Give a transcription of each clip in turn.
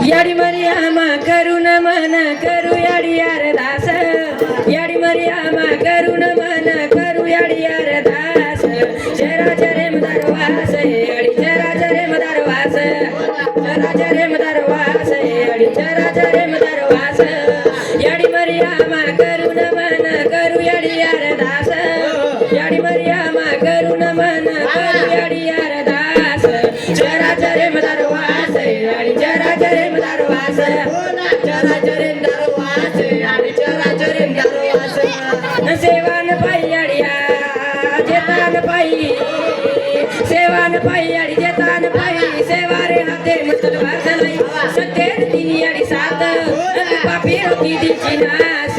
याडी मरियामा करुण मन करू याडी अरदास याडी मरियामा करुण मन करू याडी अरदास चरा चरे मदरवास याडी चरा चरे मदरवास चरा चरे मदरवास याडी चरा चरे मदरवास याडी मरियामा करुण मन करू याडी अरदास याडी मरियामा करुण मन करू याडी अरदास चरा चरे मदरवास याडी चरा चरे मदरवास चरा चरे मदरवास याडी चरा चरे मदरवास सेवान पाई अडिया जेतान पाई सेवान पाई अडी जेतान पाई सेवारे हाते तलवार चलाई सत्य तिनी अडी सात पापी होती दिची नास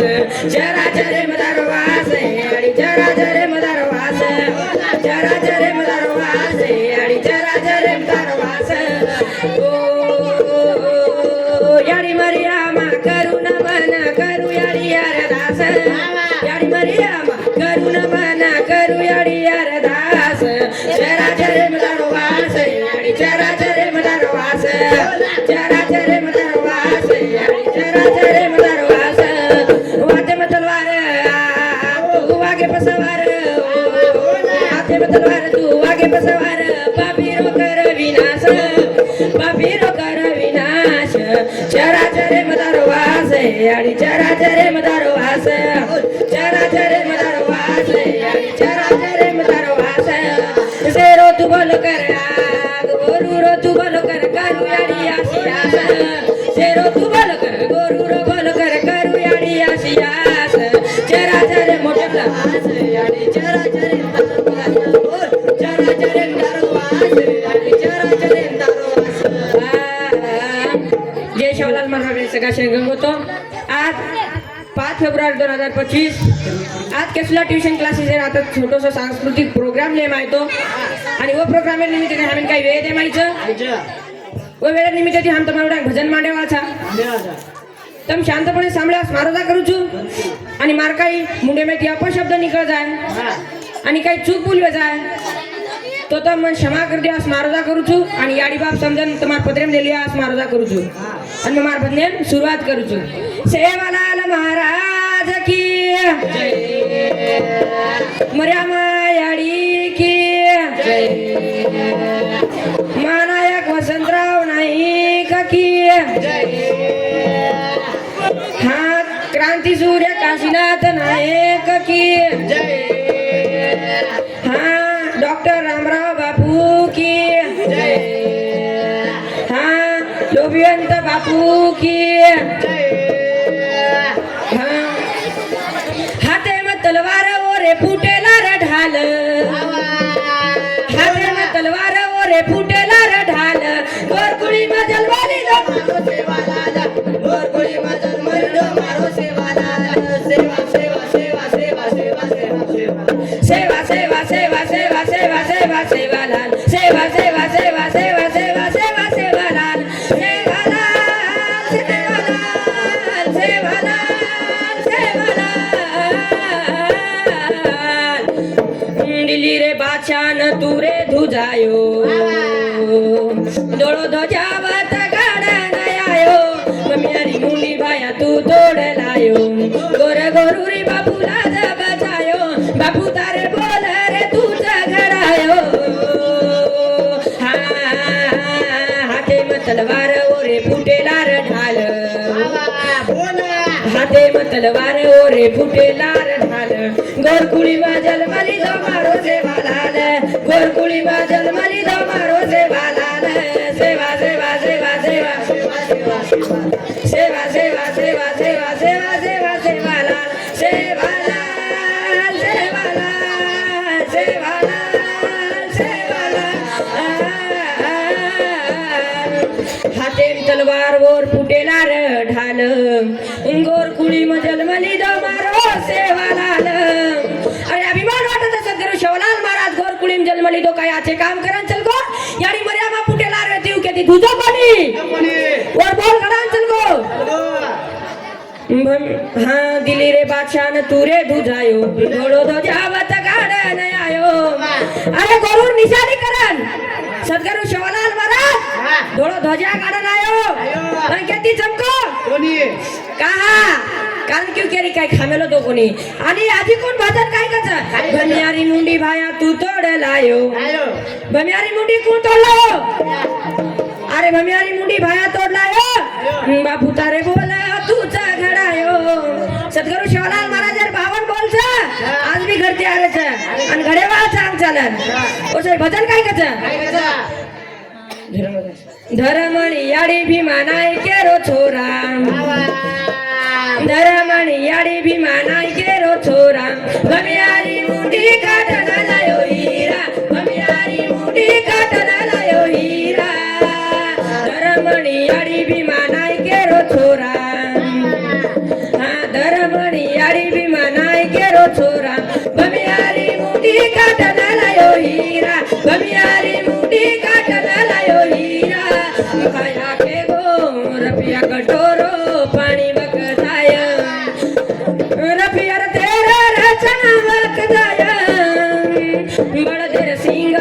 चरा चरे मदरवास अडी चरा चरे मदरवास चरा चरे मदरवास अडी चरा चरे मदरवास ओ याडी मरियामा करुण मन करू याडी अरदास याडी मरियामा करुण मन करू याडी अरदास चरा चरे मदरवास याडी चरा चरे मदरवास चरा चरे मदरवास याडी चरा चरे मदरवास वाटे में तलवार तू आगे पसवार हाथे में तलवार तू आगे पसवार पापीरो कर विनाश पापीरो कर विनाश चरा चरे मदरवास याडी चरा चरे मदरवास चरा चरे मदरवास याडी चरा चरे मदरवास सेरो तू बोलो कर आग गोरू रो तू बोलो कर करू याडी आसियास सेरो तू बोलो कर गोरू रो बोलो कर करू याडी आसियास चरा चरे मोटरवास याडी चरा चरे मदरवास चरा चरे मदरवास याडी चरा चरे मदरवास जय शिवलाल महाराज सगळा गंगोतो आज 5 फेब्रुवारी 2025 आज केसला ट्यूशन क्लासेस आता छोटोसं सांस्कृतिक प्रोग्राम ले माहितो आणि वो प्रोग्राम निमित्त आम्ही काही वेळ दे माहिती वो वेळ निमित्त हम तुम्हाला भजन मांडेवाचा तम शांतपणे सांभळ्यास मारोदा करू छु आणि मारकाई मुंडे में अपशब्द निकळ जाय आणि काही चूक बोलवे जाय तो तो मन क्षमा कर दिया मारोदा करू छु आणि याडी बाप समजन तुम्हार पत्रेम ले लिया मारोदा करू छु आणि मार भजने सुरुवात करू छु सेवालाल महाराज की जय मरियामा याडी की जय मानायक वसंतराव नाईक की जय हा क्रांती सूर्य काशीनाथ नायक की जय हा डॉक्टर रामराव बापू की जय हा लोभियंत बापू की जय हा हाथे में तलवार ओरे फुटेला रे ढाल हाथे में तलवार ओरे फुटेला रे ढाल गोरकुळी में जलवाली दो मारो सेवालाल गोरकुळी में जलवाली दो मारो सेवालाल सेवा सेवा सेवा सेवा सेवा सेवा सेवा सेवा सेवा सेवा सेवा सेवालाल सेवा सेवा सेवा सेवा सेवा सेवा सेवालाल सेवालाल सेवालाल सेवालाल सेवालाल दिल्ली रे बादशाह न तुरे धुजायो दोड़ो ध्वजावत गाड़ा नयायो मेरी मुंडी भाया तू तोड़ लायो गोर गोरूरी बापू लाज बचायो बापू तारे बोल रे तू झगड़ायो हाथे में तलवार ओरे फुटेला रे ढाल हाथे में तलवार ओरे फुटेला रे ढाल गोरकुळी में जलमली दो मारो सेवालाल गोरकुळी में जलमली दो मारो सेवालाल सेवा सेवा सेवा सेवा सेवा सेवा सेवा सेवा सेवा सेवा सेवा सेवालाल सेवालाल सेवालाल सेवालाल सेवालाल हाथे तलवार वर फुटेला रे ढाल गोरकुळी में जलमली दो मारो सेवालाल अरे अभिमान वाटत सद्गुरु शिवलाल महाराज गोरकुळी में जलमली दो काय आचे काम करन चल गो याडी मर्यामा फुटेला रे तीव केती तुझो पाणी वर बोल गडान चल गो हाँ दिल्ली रे बादशाह न तूरे धुजायो घोड़ो ध्वजावत गाड़न आयो अरे गोरुर निशाणी करण सद्गुरु शिवलाल महाराज डोळो ध्वजा काढून आयो पण किती चमको कोणी कहा कारण क्यों केरी काय खामेलो तो कोणी आणि आधी कोण भजन काय कच भमियारी मुंडी भाया तू तोड लायो भमियारी मुंडी कोण तोडलायो अरे भमियारी मुंडी भाया तोड लायो बापू तारे बोला तूचा घडायो सद्गुरु शिवलाल महाराज बावन बोलच आज भी घरते आ रे आणि घडेवाळ चांग चालन ओसे भजन काय कच धर्मणी याडी भीमा नाय केरो छोरा धर्मणी याडी भीमा नाय केरो छोरा भमियारी मुंडी काटना लायो हीरा भमियारी मुंडी काटना लायो हीरा धर्मणी याडी भीमा नाय केरो छोरा धर्मणी याडी भीमा नाय केरो छोरा भमियारी मुंडी काटना लायो हीरा भमियारी मुंडी काटना लायो हीरा भाया के गो रपिया कटोरो पाणी बकताय रपिया तेरा रचना बकताय बळदेर सिंग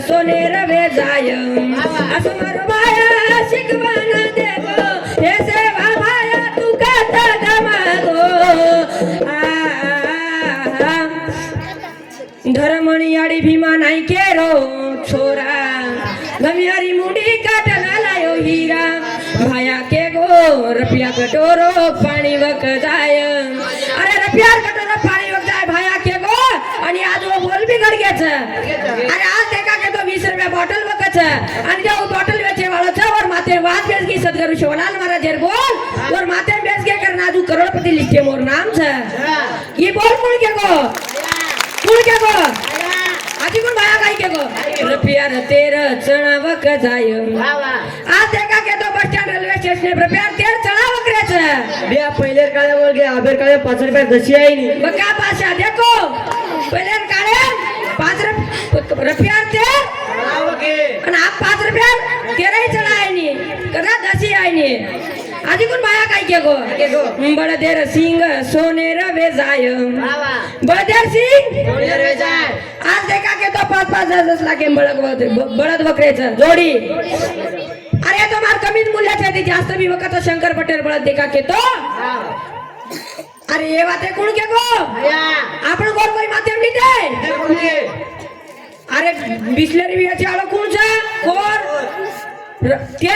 सोने रवे जाय असमर माया शिकवाना देगो हे सेवा माया तू कथा गमागो धर्मणी याडी भीमा नाही केरो छोरा भमियारी मुंडी काटना लायो हीरा भाया के गो रपिया कटोरो पाणी वक जाय अरे रपिया कटोरो पाणी वक जाय भाया के गो आणि आज वो बोल भी गड गेच अरे आज देखा के तो 20 रुपया बॉटल वकच आणि जो बॉटल बेचे वाळो छ और माथे वाद बेच की सद्गुरु शिवलाल महाराज हेर बोल और माथे बेच के करना तू करोड़पति लिखे मोर नाम छ ये बोल कोण के गो आधी कोण भाया काय के गो रुपया तेर चणा वक जाय आज देखा के तो बस स्टैंड रेल्वे स्टेशन रुपया तेर चणा वकरेच बे पहिले काळे बोल आबेर काळे 5 रुपया दशी आहे नी बका पाशा देखो पहिले काळे 5 रुपया तेर आणि आप 5 रुपया तेरही चणा आहे नी कदा दशी आहे नी आधी कोण भाया काय के गो बळदेर सिंग सोने रवे जाय बळदेर सिंग सोने रवे जाय आज देखा के तो 5-5 लाखे बळद बकरेचं जोडी अरे तो मार कमीच मूल्याचे आहे जास्त बी वकत शंकर पटेल बळद देखा के तो अरे ये बाते कोण के गो आपण गोर कोई माध्यम नीते अरे बिस्लरी बियाचे आलो कोण छे कोर ते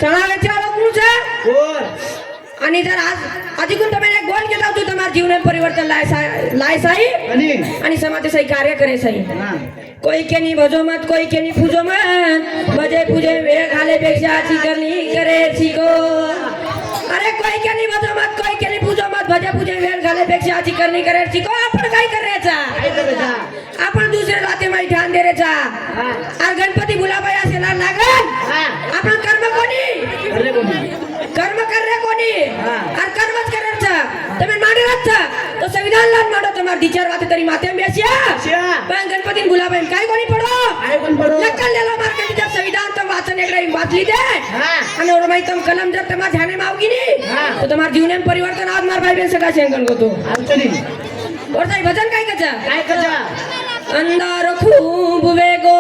चढाव्याचे आलो कोण छे कोर आणि जर आज आधी कोण તમે એક ગોલ કેતા તું તમાર જીવન પરિવર્તન લાય સાઈ અને સમાજે સહી કાર્ય કરે સહી કોઈ કેની ભજો મત કોઈ કેની પૂજો મત બજે પૂજે વેર ખાલે પેક્ષા ચીકરની કરે છીકો अरे कोई केनी भजो मत कोई केनी पूजो मत भजे पूजे वेळ घाले पेक्षा आची करणी करे शिको आपण काय करायचा आपण दुसरे बाते मध्ये ध्यान देरेचा और गणपती बुलाबाई असेला लागन आपण कर्म कोणी कर्म कर रे कोणी और कर्मच करायचा तुम्ही मांडराच तो संविधान लान माडो तुम्हार विचार वाते तरी माते बेसिया पण गणपती बुलाबाई काय कोणी पडो लक्कल लेला मार्केट जब संविधान तो वाचन एकदा वाचली दे आणि और माई तुम कलम जब तुम्हार ध्याने में आओगी तो तुम्हार जीवन में परिवर्तन आज मार भाई बहन सका शेंगन को तो और साई भजन काय कचा अंधार खूब वेगो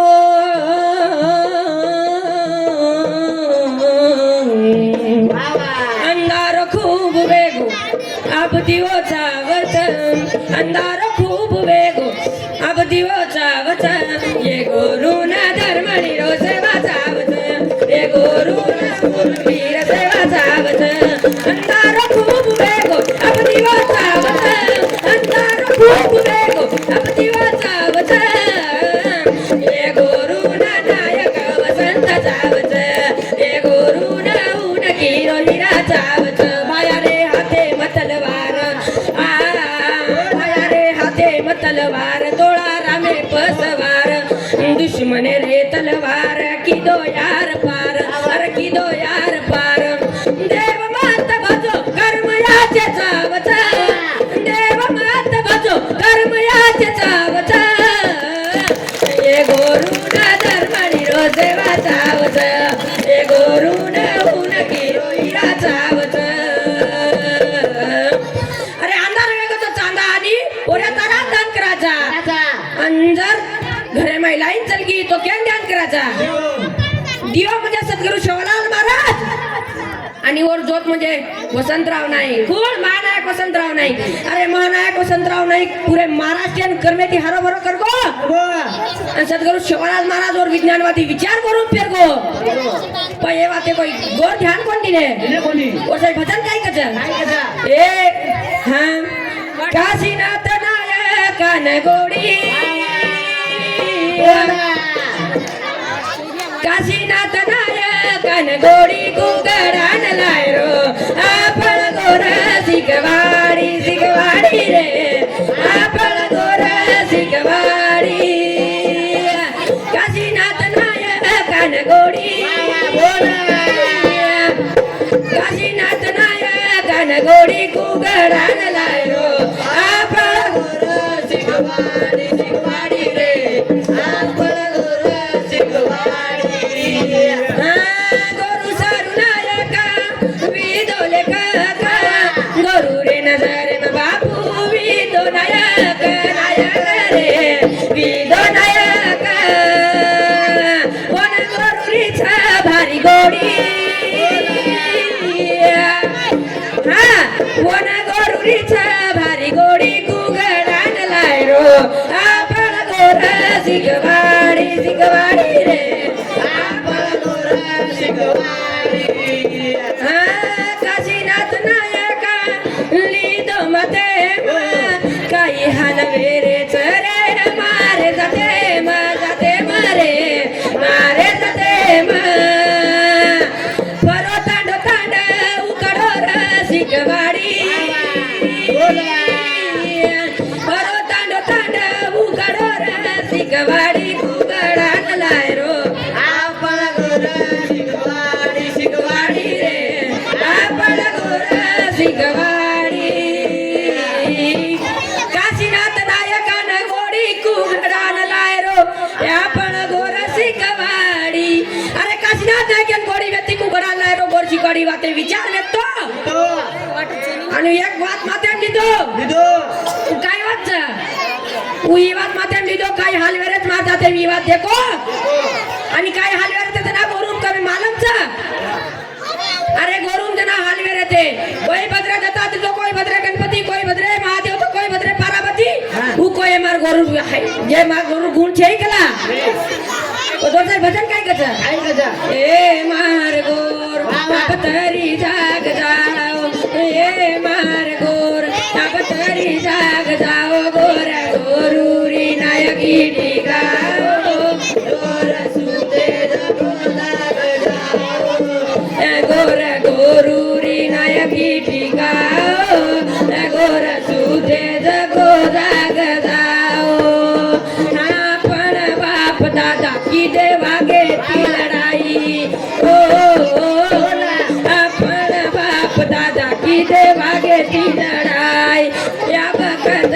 अंधार खूब वेगो अब दिवोचा वचन अंधार खूब वेगो अब दिवोचा वचन ये गुरु ना धर्मनी रोज वाचावत ये गुरु ना वीर से वाचावत अंधार खूब वेगो अब दिवोचा वचन अंधार खूब वेगो अब दिवोचा वचन ये गुरु ना नायक वसंत जावत ये गुरु ना ऊन की रोहिरा जावत भाया रे हाथे मतलवार भाया रे हाथे मतलवार तोळा रामे पसवार दुश्मन रे तलवार की दो यार पार अर की दो यार पार देव मात भजो कर्म याचे चावत देव मात भजो कर्म याचे चावत ये गुरु ना धर्मनी रोजे वाचावत ये गुरु ना ऊन की रोहिरा चावत अरे अंधार वेगो तो चांदा आणि ओऱ्या तारा दान करायचा अंजर घरे माई लाईन चलगी तो केन ध्यान करायचा दियो म्हणजे सद्गुरु शिवलाल महाराज आणि वर जोत म्हणजे वसंतराव नाईक कोण महानायक वसंतराव नाईक अरे महानायक वसंतराव नाईक पुरे महाराष्ट्रीयन कर्मेती हरोभरो करगो आणि सद्गुरु शिवलाल महाराज और विज्ञानवादी विचार करून फिर गो पण ये बाते कोई गोर ध्यान कोण दिले और साई भजन काय कच एक हां काशीनाथ नायक नगोडी काशीनाथ नायक नगोडी कुगडान लायरो आपण गोर सिकवाडी सिकवाडी रे आपण गोर सिकवाडी काशीनाथ नायक नगोडी काशीनाथ नायक नगोडी कुगडान लायरो आपण गोर सिकवाडी सिकवाडी रे आपण गोर सिकवाडी गोरु सारू नायका विदोले काका गोरु रे नजर में बापू विदो नायक नायक रे विदो नायक वन गोरु री भारी गोडी हाँ वन गोरु री भारी गोडी कुगडान लायरो आपण गोर सिकवाडी सिकवाडी रे काशीनाथ नायका लिदो मते काही हलवेरे चरे मारे जाते मारे मारे जाते परो तांडो तांड उकडो रसिकवाडी परो तांडो तांड उकडो रसिकवाडी कुगडान लायरो सिकवाडी काशीनाथ नायकान गोडी कुगडान लायरो आपण गोर सिकवाडी अरे काशीनाथ नायकान गोडी व्यक्ती कुगडान लायरो गोर सिकवाडी वाते विचार व्यक्तो आणि एक बात माते दिदो काय वाच उई बात माते दिदो काय हालवेरेच मार जाते मी बात देखो आणि काय हालवेरे ते ना गोरून कमी मालमचा अरे गोरून जना हालवे रहते कोई भद्रे दत्ता तो कोई भद्रे गणपति कोई भद्रे महादेव तो कोई भद्रे पार्वती वो कोई मार गोरू ये मार गोरू गुण छे कला तो दोसर भजन काय कचा ए मार गोर तपतरी जाग जाओ ए मार गोर तपतरी जाग जाओ गोर गोरू री नायकी टिकाओ गोर सुते जगो जाग जाओ गोर गोरू री नायकी टिकाओ गोर सुते जगो जाग जाओ आपण बाप दादा की देवागे ती लढाई ओ आपण बाप दादा की देवागे ती लढाई या बकद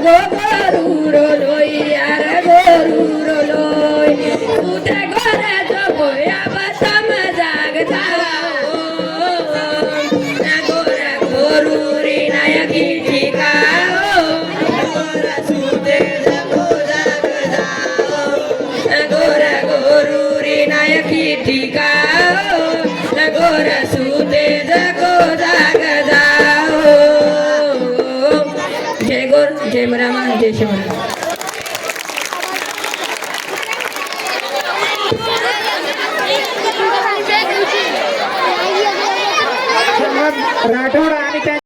गो गोरू रोलोई यार गोरू रोलोई सुते गोर जगो या बसम जाग जाओ गोर गोरू री नायकी टिकाओ गोर सुते जगो जाग जाओ गोर गोरू री नायकी टिकाओ गोर सुते जगो जाग जाओ जय गोर जय मरामा जय शिवराम राठोड आणि